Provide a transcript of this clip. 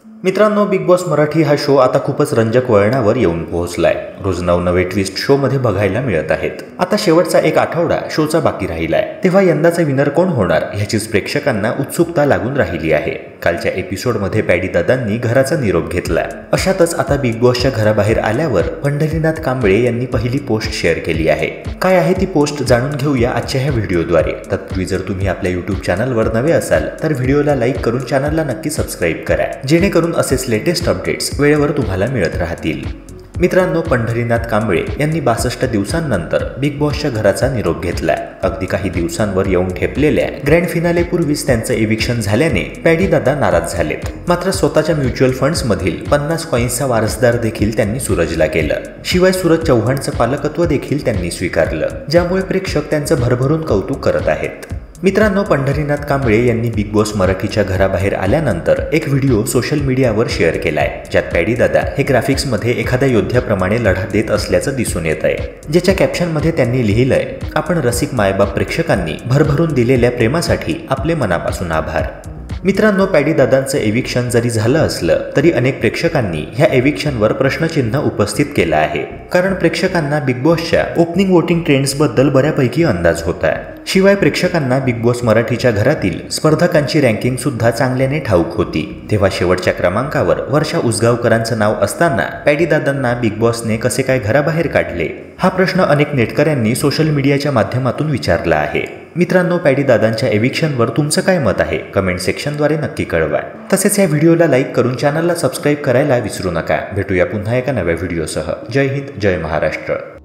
मित्रांनो, big boss Marathi हा show आता खूपच रंजक वळणावर येऊन पोहोचलाय। रोज नवनवे ट्विस्ट शो मध्ये बघायला मिळत आहेत। आता शेवटचा एक आठवडा शोचा बाकी राहिलाय, तेव्हा यंदाचा विनर कोण होणार ह्याचीच प्रेक्षकांना उत्सुकता लागून राहिली आहे। कालच्या एपिसोडमध्ये पॅडी दादांनी घराचा निरोप घेतला। अशातच आता बिग बॉसच्या घराबाहेर आल्यावर पंढरीनाथ कांबळे यांनी पहिली पोस्ट शेअर केली आहे। काय आहे ती पोस्ट जाणून घेऊया आजच्या ह्या व्हिडिओद्वारे। तत्पूर्वी जर तुम्ही आपल्या YouTube चॅनलवर नवे असाल तर व्हिडिओला लाईक करून चॅनलला नक्की सबस्क्राईब करा, जेणेकरून असेच लेटेस्ट अपडेट्स वेळेवर तुम्हाला मिळत राहतील। मित्रांनो, पंढरीनाथ कांबळे यांनी 62 दिवसांनंतर बिग बॉसच्या घराचा निरोप घेतला। अगदी काही दिवसांवर येऊन ठेपलेल्या ग्रँड फिनाले पूर्वीच त्यांचं एविक्शन झाल्याने पॅडी दादा नाराज झालेत। मात्र स्वतःच्या म्युच्युअल फंड्स मधील 50 कॉइन्सचा वारसदार देखील त्यांनी सूरजला केलं। शिवाय सूरज चव्हाणचं पालकत्व देखील त्यांनी स्वीकारलं, ज्यामुळे प्रेक्षक त्यांचं भरभरून कौतुक करत आहेत। मित्रांनो, पंढरीनाथ कांबळे यांनी बिग बॉस मराठीच्या घराबाहेर आल्यानंतर एक व्हिडिओ सोशल मीडियावर शेअर केलाय, ज्यात पॅडी दादा हे ग्राफिक्समध्ये एखाद्या योद्ध्याप्रमाणे लढा देत असल्याचं दिसून येत आहे। ज्याच्या कॅप्शनमध्ये त्यांनी लिहिलंय, आपण रसिक मायबाप प्रेक्षकांनी भरभरून दिलेल्या प्रेमासाठी आपले मनापासून आभार। मित्रांनो, पॅडी दादांचं एविक्शन जरी झालं असलं तरी अनेक प्रेक्षकांनी ह्या एविक्शनवर प्रश्नचिन्ह उपस्थित केलं आहे, कारण प्रेक्षकांना बिग बॉसच्या ओपनिंग वोटिंग ट्रेंड्सबद्दल बऱ्यापैकी अंदाज होता। शिवाय प्रेक्षकांना बिग बॉस मराठीच्या घरातील स्पर्धकांची रँकिंग सुद्धा चांगल्याने ठाऊक होती। तेव्हा शेवटच्या क्रमांकावर वर्षा उसगावकरांचं नाव असताना पॅडी दादांना बिग बॉसने कसे काय घराबाहेर काढले, हा प्रश्न अनेक नेटकऱ्यांनी सोशल मीडियाच्या माध्यमातून विचारला आहे। मित्रांनो, पॅडी दादांच्या एविक्शनवर तुमचं काय मत आहे कमेंट सेक्शनद्वारे नक्की कळवा। तसेच या व्हिडिओला लाईक करून चॅनलला सबस्क्राईब करायला विसरू नका। भेटूया पुन्हा एका नव्या व्हिडिओसह। जय हिंद, जय महाराष्ट्र।